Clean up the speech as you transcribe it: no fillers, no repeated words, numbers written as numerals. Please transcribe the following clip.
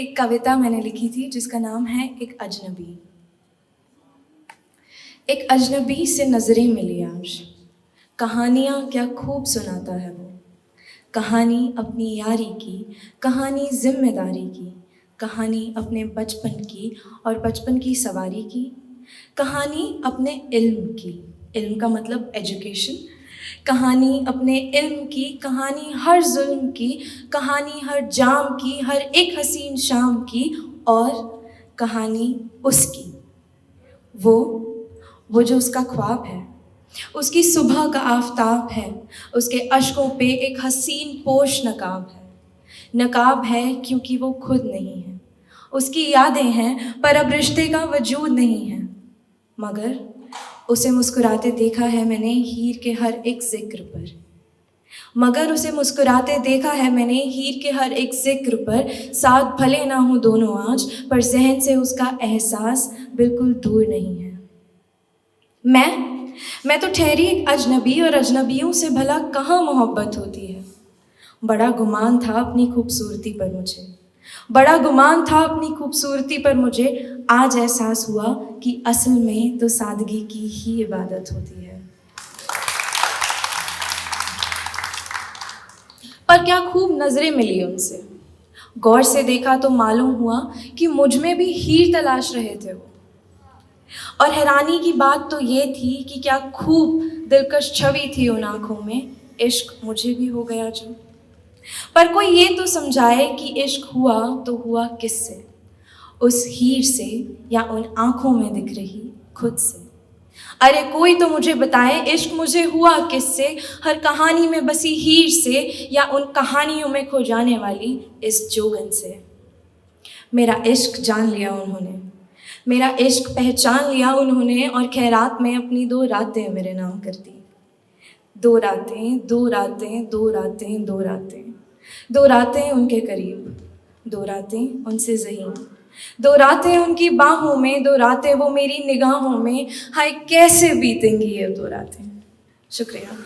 एक कविता मैंने लिखी थी जिसका नाम है एक अजनबी। एक अजनबी से नज़रें मिली आज, कहानियाँ क्या खूब सुनाता है वो। कहानी अपनी यारी की, कहानी जिम्मेदारी की, कहानी अपने बचपन की और बचपन की सवारी की, कहानी अपने इल्म की, इल्म का मतलब एजुकेशन, कहानी अपने इल्म की, कहानी हर जुल्म की, कहानी हर जाम की, हर एक हसीन शाम की, और कहानी उसकी, वो जो उसका ख्वाब है, उसकी सुबह का आफताब है, उसके अश्कों पे एक हसीन पोश नकाब है। नकाब है क्योंकि वो खुद नहीं है, उसकी यादें हैं पर अब रिश्ते का वजूद नहीं है। मगर उसे मुस्कुराते देखा है मैंने हीर के हर एक जिक्र पर, मगर उसे मुस्कुराते देखा है मैंने हीर के हर एक जिक्र पर। साथ भले ना हो दोनों आज, पर जहन से उसका एहसास बिल्कुल दूर नहीं है। मैं तो ठहरी एक अजनबी, और अजनबियों से भला कहाँ मोहब्बत होती है। बड़ा गुमान था अपनी खूबसूरती पर मुझे, बड़ा गुमान था अपनी खूबसूरती पर मुझे। आज एहसास हुआ कि असल में तो सादगी की ही इबादत होती है। पर क्या खूब नजरें मिली उनसे, गौर से देखा तो मालूम हुआ कि मुझ में भी हीर तलाश रहे थे वो। और हैरानी की बात तो ये थी कि क्या खूब दिलकश छवि थी उन आँखों में, इश्क मुझे भी हो गया जो। पर कोई ये तो समझाए कि इश्क हुआ तो हुआ किससे, उस हीर से या उन आँखों में दिख रही खुद से। अरे कोई तो मुझे बताए इश्क मुझे हुआ किससे, हर कहानी में बसी हीर से या उन कहानियों में खो जाने वाली इस जोगन से। मेरा इश्क जान लिया उन्होंने, मेरा इश्क पहचान लिया उन्होंने, और खैरात में अपनी 2 रातें मेरे नाम कर दी। 2 रातें, 2 रातें, 2 रातें, 2 रातें, 2 रातें उनके करीब, 2 रातें उनसे ज़हीन, 2 रातें उनकी बाहों में, 2 रातें वो मेरी निगाहों में। हाय कैसे बीतेंगी ये 2 रातें। शुक्रिया।